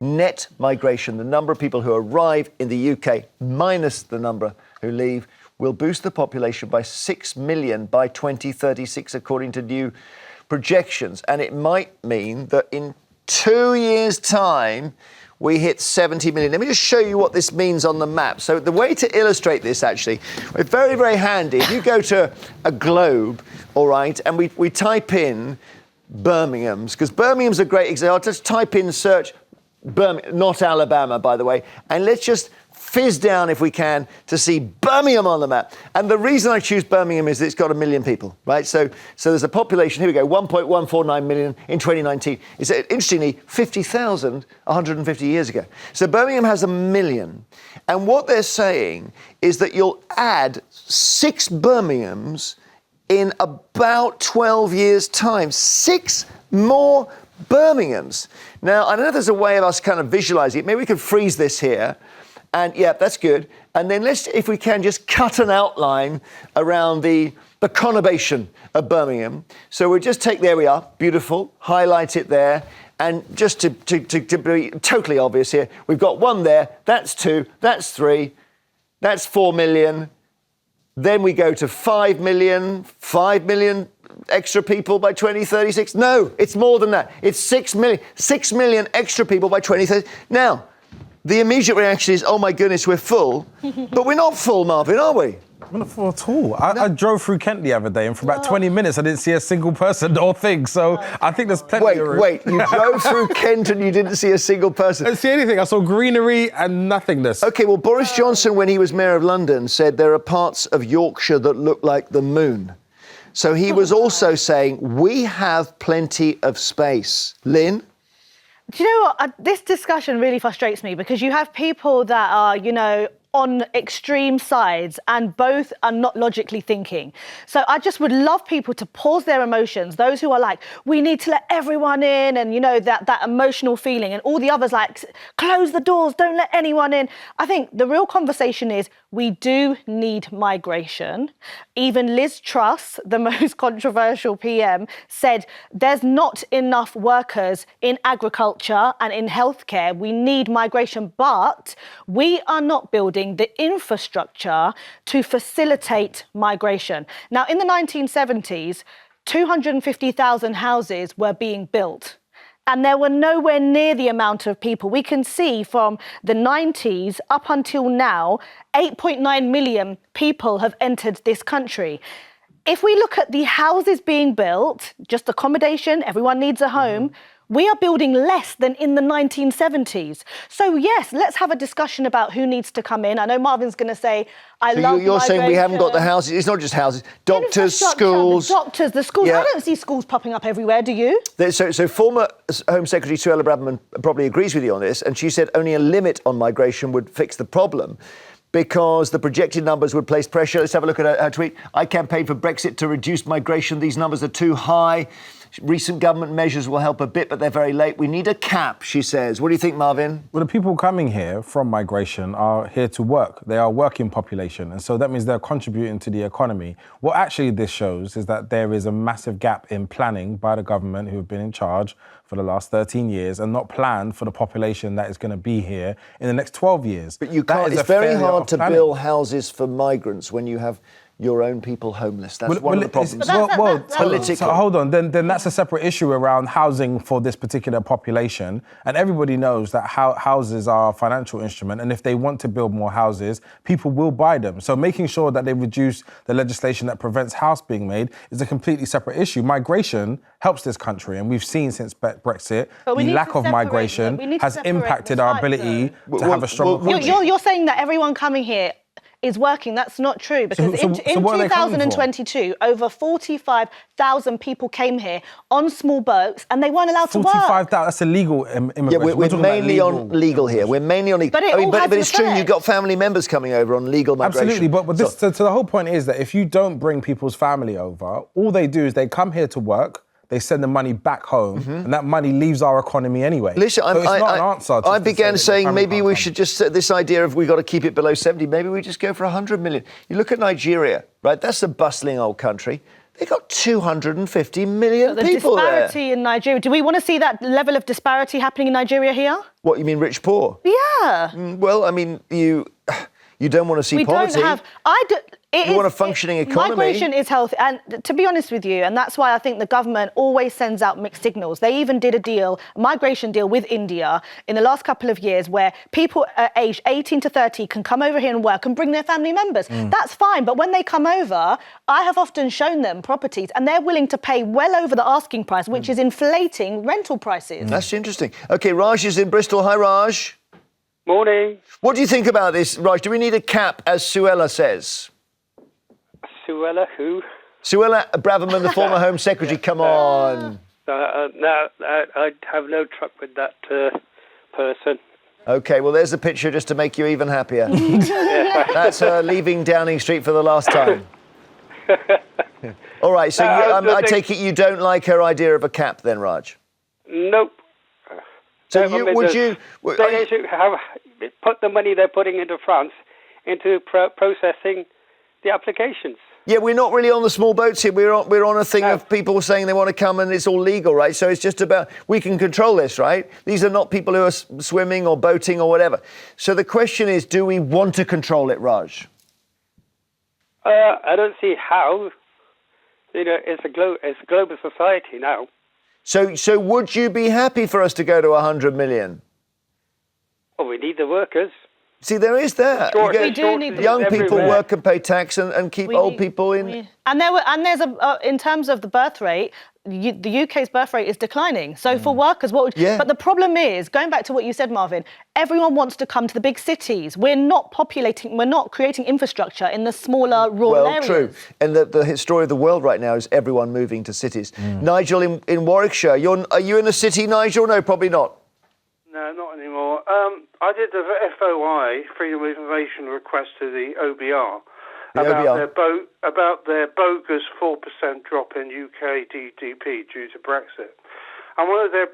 net migration, the number of people who arrive in the UK minus the number who leave, will boost the population by 6 million by 2036, according to new projections. And it might mean that in 2 years' time, we hit 70 million. Let me just show you what this means on the map. So the way to illustrate this, actually, it's very, very handy. If you go to a globe, all right, and we type in Birmingham's, because Birmingham's a great example. I'll just type in search Birmingham, not Alabama, by the way, and let's just fizz down, if we can, to see Birmingham on the map. And the reason I choose Birmingham is that it's got 1 million people, right? So there's a population, here we go, 1.149 million in 2019. It's interestingly 50,000 150 years ago. So Birmingham has 1 million. And what they're saying is that you'll add 6 Birminghams in about 12 years' time. 6 more Birminghams. Now, I don't know if there's a way of us kind of visualising it. Maybe we could freeze this here. And yeah, that's good. And then let's, if we can, just cut an outline around the conurbation of Birmingham. So we'll just take, there we are, beautiful, highlight it there. And just to be totally obvious here, we've got 1 there, that's 2, that's 3, that's 4 million. Then we go to 5 million extra people by 2036. No, it's more than that. It's 6 million extra people by 2030. Now, the immediate reaction is, oh my goodness, we're full. But we're not full, Marvyn, are we? We're not full at all. I drove through Kent the other day, and for about 20 minutes, I didn't see a single person or thing. So I think there's plenty of room. Wait, you drove through Kent and you didn't see a single person? I didn't see anything. I saw greenery and nothingness. OK, well, Boris Johnson, when he was Mayor of London, said there are parts of Yorkshire that look like the moon. So he was also saying, we have plenty of space. Lynn? Do you know what? This discussion really frustrates me because you have people that are, on extreme sides and both are not logically thinking. So I just would love people to pause their emotions. Those who are like, we need to let everyone in and, that emotional feeling, and all the others like, close the doors, don't let anyone in. I think the real conversation is we do need migration. Even Liz Truss, the most controversial PM, said there's not enough workers in agriculture and in healthcare. We need migration, but we are not building the infrastructure to facilitate migration. Now, in the 1970s, 250,000 houses were being built, and there were nowhere near the amount of people. We can see from the 90s up until now, 8.9 million people have entered this country. If we look at the houses being built, just accommodation, everyone needs a home, we are building less than in the 1970s. So yes, let's have a discussion about who needs to come in. I know Marvin's going to say, You're saying we haven't got the houses. It's not just houses. Doctors, schools. The schools. Yeah. I don't see schools popping up everywhere, do you? So former Home Secretary Suella Braverman probably agrees with you on this, and she said only a limit on migration would fix the problem, because the projected numbers would place pressure. Let's have a look at her tweet. I campaigned for Brexit to reduce migration. These numbers are too high. Recent government measures will help a bit, but they're very late. We need a cap, she says. What do you think, Marvyn? Well, the people coming here from migration are here to work. They are a working population, and so that means they're contributing to the economy. What actually this shows is that there is a massive gap in planning by the government, who have been in charge for the last 13 years and not planned for the population that is going to be here in the next 12 years. But you can't. It's very hard to build houses for migrants when you have your own people homeless. That's one of the problems. Political. So hold on, then that's a separate issue around housing for this particular population. And everybody knows that houses are a financial instrument, and if they want to build more houses, people will buy them. So making sure that they reduce the legislation that prevents house being made is a completely separate issue. Migration helps this country, and we've seen since Brexit, the lack of migration has impacted our ability to have a strong country. You're saying that everyone coming here is working. That's not true, because in 2022, over 45,000 people came here on small boats and they weren't allowed to work. 45,000, that's illegal immigration. Yeah, we're mainly on legal here. We're mainly on legal. But it's true, you've got family members coming over on legal migration. Absolutely, but this, so the whole point is that if you don't bring people's family over, all they do is they come here to work, they send the money back home, and that money leaves our economy anyway. Listen, I began saying maybe we should just set this idea of we've got to keep it below 70. Maybe we just go for 100 million. You look at Nigeria, right? That's a bustling old country. They got 250 million The people there. disparity in Nigeria. Do we want to see that level of disparity happening in Nigeria here? What, you mean rich, poor? Yeah. Well, I mean, you don't want to see poverty. We don't have... You want a functioning economy. Migration is healthy. And to be honest with you, and that's why I think the government always sends out mixed signals. They even did a migration deal with India in the last couple of years where people aged 18 to 30 can come over here and work and bring their family members. That's fine. But when they come over, I have often shown them properties and they're willing to pay well over the asking price, which is inflating rental prices. That's interesting. OK, Raj is in Bristol. Hi, Raj. Morning. What do you think about this, Raj? Do we need a cap, as Suella says? Suella, who? Suella Braverman, the former Home Secretary. Come on. No, I have no truck with that person. OK, well, there's the picture just to make you even happier. That's her leaving Downing Street for the last time. All right, so I take it you don't like her idea of a cap then, Raj? Nope. So They should have put the money they're putting into France into processing the applications. Yeah, we're not really on the small boats here. We're on a thing of people saying they want to come and it's all legal, right? So it's just about, we can control this, right? These are not people who are swimming or boating or whatever. So the question is, do we want to control it, Raj? I don't see how. You know, it's a global society now. So would you be happy for us to go to 100 million? Well, we need the workers. See, there is that. We do need young people work and pay tax and keep old people in. And there's in terms of the birth rate, the UK's birth rate is declining. So for workers, but the problem is, going back to what you said, Marvin, everyone wants to come to the big cities. We're not creating infrastructure in the smaller rural areas. Well, true. And the story of the world right now is everyone moving to cities. Nigel in Warwickshire, are you in a city, Nigel? No, probably not. No, not anymore. I did the FOI, Freedom of Information request to the OBR, about their bogus 4% drop in UK GDP due to Brexit. And one of their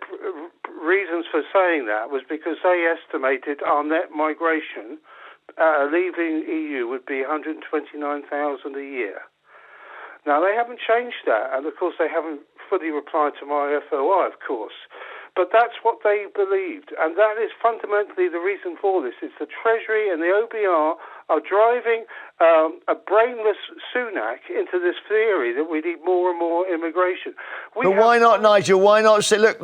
reasons for saying that was because they estimated our net migration leaving EU would be 129,000 a year. Now, they haven't changed that, and of course they haven't fully replied to my FOI, of course. But that's what they believed, and that is fundamentally the reason for this. It's the Treasury and the OBR are driving a brainless Sunak into this theory that we need more and more immigration. But why not, Nigel? Why not say, look,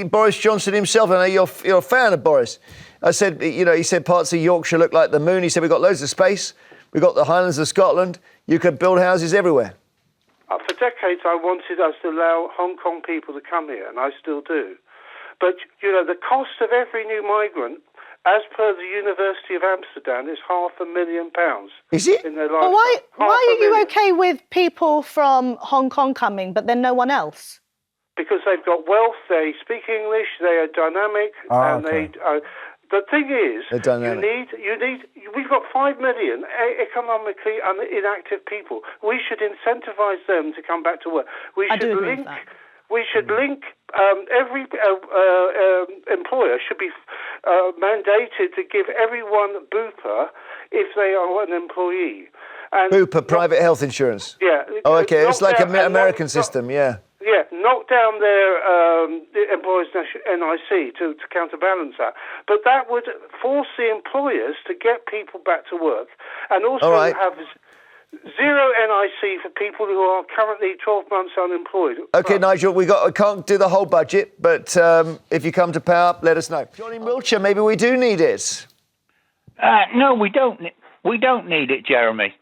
Boris Johnson himself, I know you're a fan of Boris. I said, he said parts of Yorkshire look like the moon. He said, we've got loads of space. We've got the Highlands of Scotland. You could build houses everywhere. For decades, I wanted us to allow Hong Kong people to come here, and I still do. But, the cost of every new migrant, as per the University of Amsterdam, is £500,000. Is it? In their lifetime. But why are you okay with people from Hong Kong coming, but then no one else? Because they've got wealth, they speak English, they are dynamic, okay. The thing is, we've got 5 million economically inactive people. We should incentivise them to come back to work. We should link every employer should be mandated to give everyone Bupa if they are an employee. And Bupa, private health insurance. Yeah. Oh, okay. It's like an American system, yeah. Yeah, knock down their employers' NIC to counterbalance that. But that would force the employers to get people back to work and also have zero NIC for people who are currently 12 months unemployed. OK, Nigel, we can't do the whole budget, but if you come to power, let us know. John in Wiltshire, maybe we do need it. No, we don't. We don't need it, Jeremy.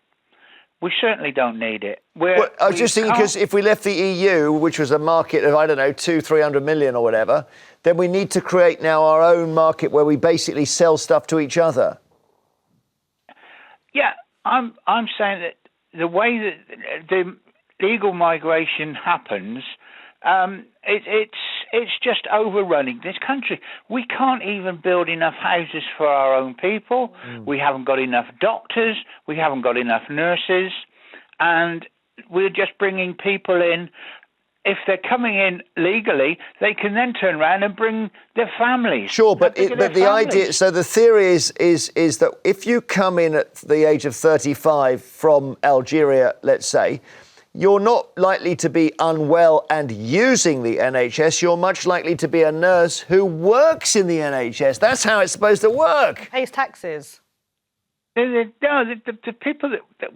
We certainly don't need it. I was just thinking, because if we left the EU, which was a market of, 200-300 million or whatever, then we need to create now our own market where we basically sell stuff to each other. Yeah, I'm saying that the way that the legal migration happens, it's just overrunning this country. We can't even build enough houses for our own people. We haven't got enough doctors. We haven't got enough nurses. And we're just bringing people in. If they're coming in legally, they can then turn around and bring their families. Sure, but the idea, so the theory is that if you come in at the age of 35 from Algeria, let's say, you're not likely to be unwell and using the NHS. You're much likely to be a nurse who works in the NHS. That's how it's supposed to work. Pays taxes. No, the people that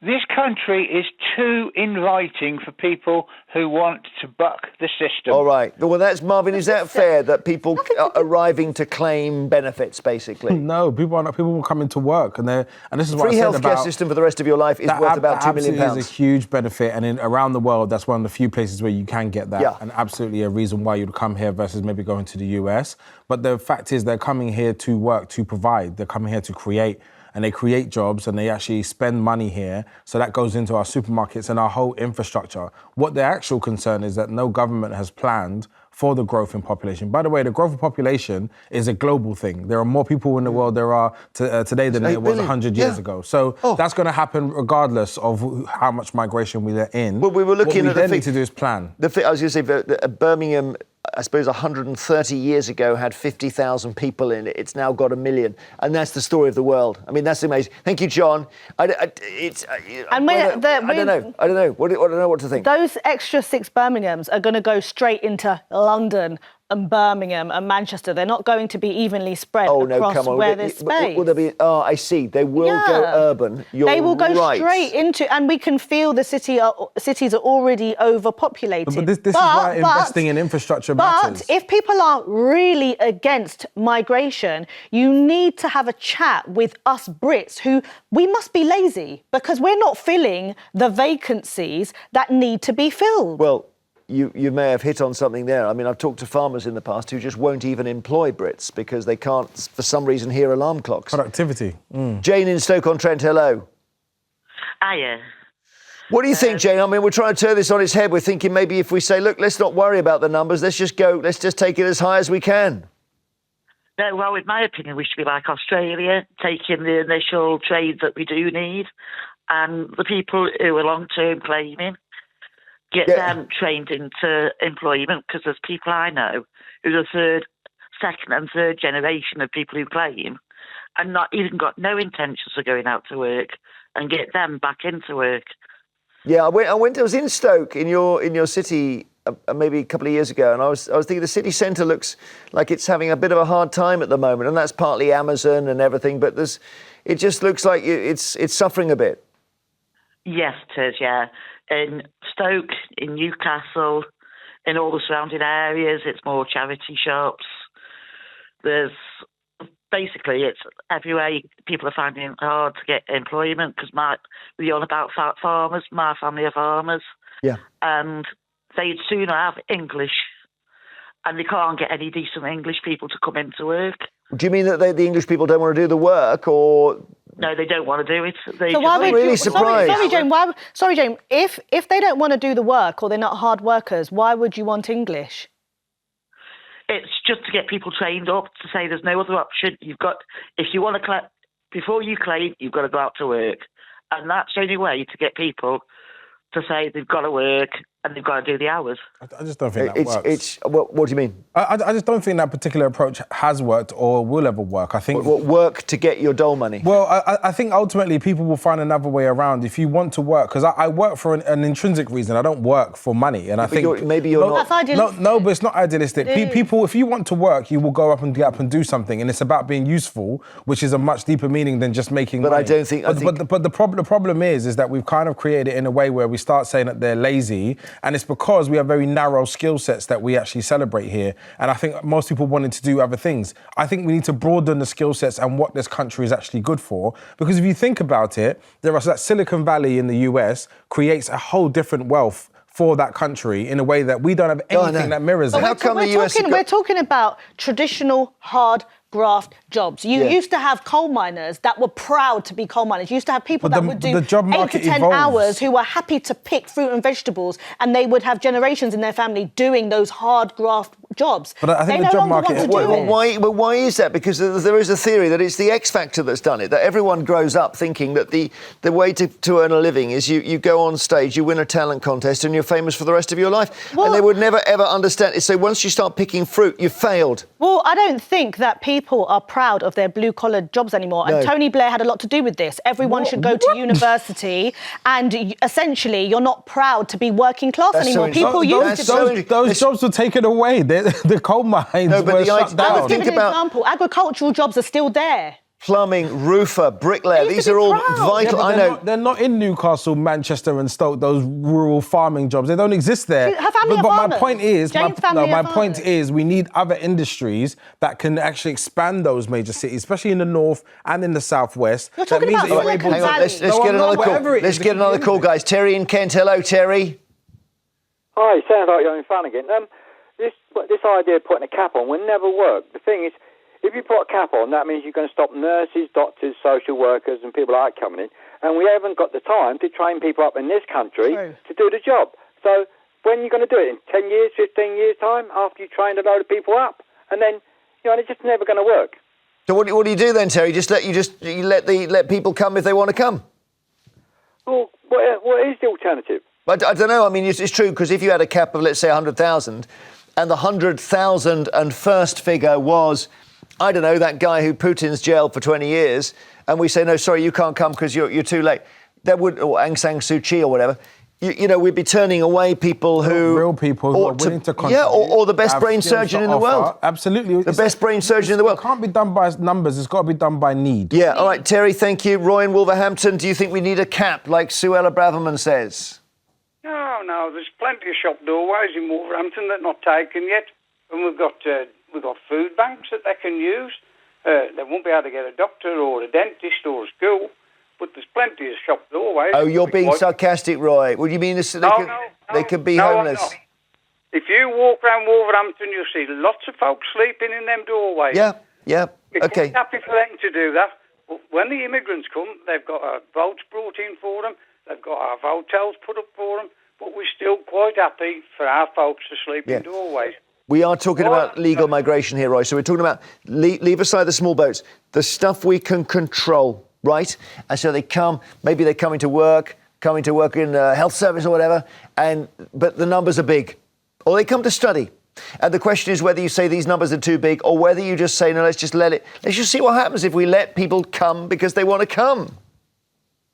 this country is too inviting for people who want to buck the system. All right. Well, that's Marvyn. Is that fair that people are arriving to claim benefits, basically? No, people are not. People will come into work, and this is what free I said about healthcare system for the rest of your life is worth about £2 million. Absolutely is a huge benefit, and around the world, that's one of the few places where you can get that, and absolutely a reason why you'd come here versus maybe going to the US. But the fact is, they're coming here to work, to provide. They're coming here to create. And they create jobs and they actually spend money here. So that goes into our supermarkets and our whole infrastructure. What the actual concern is that no government has planned for the growth in population. By the way, the growth of population is a global thing. There are more people in the world there are today than there was 100 years ago. So that's going to happen regardless of how much migration we let in. Well, we were looking what we then need to do is plan. I was going to say, Birmingham, I suppose 130 years ago had 50,000 people in it. It's now got 1 million. And that's the story of the world. I mean, that's amazing. Thank you, John. I don't know what to think. Those extra 6 Birminghams are going to go straight into London and Birmingham and Manchester. They're not going to be evenly spread across where there's space. Will there be? Oh, I see. They will go urban. They will go straight into, and we can feel the cities are already overpopulated. But this is why investing in infrastructure matters. But if people are really against migration, you need to have a chat with us Brits who, we must be lazy because we're not filling the vacancies that need to be filled. Well, you may have hit on something there. I mean, I've talked to farmers in the past who just won't even employ Brits because they can't, for some reason, hear alarm clocks. Productivity. Jane in Stoke-on-Trent, hello. Hiya. What do you think, Jane? I mean, we're trying to turn this on its head. We're thinking maybe if we say, look, let's not worry about the numbers. Let's just take it as high as we can. No, well, in my opinion, we should be like Australia, taking the initial trades that we do need, and the people who are long-term claiming, get them trained into employment, because there's people I know who are second and third generation of people who claim and not even got no intentions of going out to work, and get them back into work. Yeah, I was in Stoke in your city maybe a couple of years ago, and I was thinking the city centre looks like it's having a bit of a hard time at the moment, and that's partly Amazon and everything, but it just looks like it's suffering a bit. Yes, it is, yeah. In Stoke, in Newcastle, in all the surrounding areas, it's more charity shops. It's everywhere. People are finding it hard to get employment because we're all about farmers. My family are farmers. Yeah. And they'd sooner have English, and they can't get any decent English people to come into work. Do you mean that the English people don't want to do the work, or...? No, they don't want to do it. I'm really surprised. Sorry, Jane. If they don't want to do the work or they're not hard workers, why would you want English? It's just to get people trained up to say there's no other option. If you want to before you claim, you've got to go out to work, and that's the only way to get people to say they've got to work and they've got to do the hours. I just don't think that works. What do you mean? I just don't think that particular approach has worked or will ever work. I think work to get your dole money. Well, I think ultimately people will find another way around. If you want to work, because I work for an intrinsic reason. I don't work for money, and I think maybe you're not. That's idealistic. No, but it's not idealistic. People, if you want to work, you will go up and get up and do something, and it's about being useful, which is a much deeper meaning than just making money. I don't think. But the problem is that we've kind of created it in a way where we start saying that they're lazy, and it's because we have very narrow skill sets that we actually celebrate here. And I think most people wanted to do other things. I think we need to broaden the skill sets and what this country is actually good for. Because if you think about it, that Silicon Valley in the US creates a whole different wealth for that country in a way that we don't have anything that mirrors it. How come the US... We're talking about traditional hard graft jobs. You used to have coal miners that were proud to be coal miners. You used to have people that would do 8 to 10 hours who were happy to pick fruit and vegetables, and they would have generations in their family doing those hard graft jobs. But I think the job market... Why is that? Because there is a theory that it's the X factor that's done it, that everyone grows up thinking that the way to earn a living is you go on stage, you win a talent contest, and you're famous for the rest of your life. And they would never, ever understand it. So once you start picking fruit, you've failed. Well, I don't think that people people are proud of their blue-collar jobs anymore. No. And Tony Blair had a lot to do with this. Everyone should go to university, and essentially, you're not proud to be working class anymore. People used to... Those jobs were taken away. The coal mines were shut down. I was giving an example. Agricultural jobs are still there. Plumbing, roofer, bricklayer, these are all vital. I know. They're not in Newcastle, Manchester and Stoke, those rural farming jobs. They don't exist there. Her family are but my farmers. point is, my point is we need other industries that can actually expand those major cities, especially in the north and in the southwest. You're talking about Silicon Valley. Let's get another call. Let's get another call, guys. Terry in Kent. Hello, Terry. Hi, sounds like you're having fun again. This idea of putting a cap on will never work. The thing is, if you put a cap on, that means you're going to stop nurses, doctors, social workers and people like coming in. And we haven't got the time to train people up in this country to do the job. So when are you going to do it? In 10 years, 15 years' time, after you trained a load of people up? And then, it's just never going to work. So what do you do then, Terry? You let people come if they want to come? Well, what is the alternative? I don't know. I mean, it's true, because if you had a cap of, let's say, 100,000, and the 100,000 and first figure was, I don't know, that guy who Putin's jailed for 20 years, and we say, no, sorry, you can't come because you're too late. That would, or Aung San Suu Kyi or whatever, we'd be turning away people who... Real people who are willing to contribute. Yeah, or the best brain surgeon in the world. Absolutely. The best brain surgeon in the world. It can't be done by numbers, it's got to be done by need. Yeah, all right, Terry, thank you. Roy in Wolverhampton, do you think we need a cap, like Suella Braverman says? No, there's plenty of shop doorways in Wolverhampton that are not taken yet. And we've got food banks that they can use. They won't be able to get a doctor or a dentist or a school, but there's plenty of shop doorways. Oh, you're being sarcastic, Roy. What do you mean they could be homeless? I'm not. If you walk around Wolverhampton, you'll see lots of folks sleeping in them doorways. Yeah, It's okay. happy for them to do that. But when the immigrants come, they've got votes brought in for them. They've got our hotels put up for them. But we're still quite happy for our folks to sleep in doorways. We are talking about legal migration here, Roy. So we're talking about leave aside the small boats, the stuff we can control, right? And so they come, maybe they're coming to work in health service or whatever, but the numbers are big. Or they come to study. And the question is whether you say these numbers are too big or whether you just say, no, let's just see what happens if we let people come because they want to come.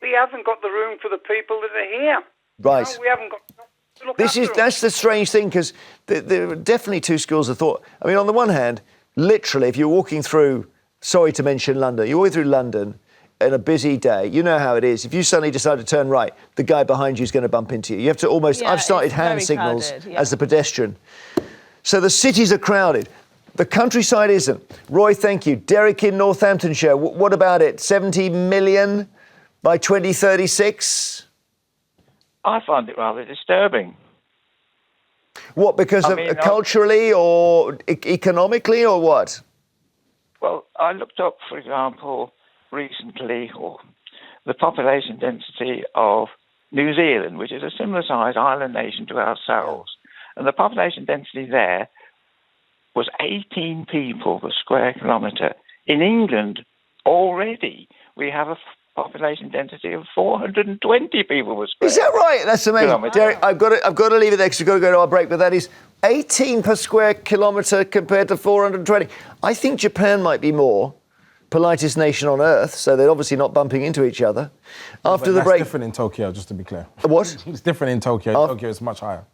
We haven't got the room for the people that are here. Right. No, we haven't got to look after them. That's the strange thing, because there are definitely two schools of thought. I mean, on the one hand, literally, if you're walking through, sorry to mention London, you're walking through London on a busy day, you know how it is. If you suddenly decide to turn right, the guy behind you is going to bump into you. You have to I've started hand signals as a pedestrian. So the cities are crowded. The countryside isn't. Roy, thank you. Derek in Northamptonshire, what about it? 70 million by 2036? I find it rather disturbing. What, because culturally or economically or what? Well, I looked up, for example, recently the population density of New Zealand, which is a similar sized island nation to ourselves. And the population density there was 18 people per square kilometre. In England, already, we have a population density of 420 people per square. Is that right? That's amazing. Derek, I've got to leave it there because we've got to go to our break, but that is 18 per square kilometre compared to 420. I think Japan might be more politest nation on earth, so they're obviously not bumping into each other. After the break... It's different in Tokyo, just to be clear. What? It's different in Tokyo. Tokyo is much higher.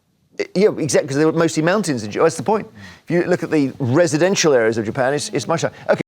Yeah, exactly, because they're mostly mountains. That's the point. If you look at the residential areas of Japan, it's much higher. Okay.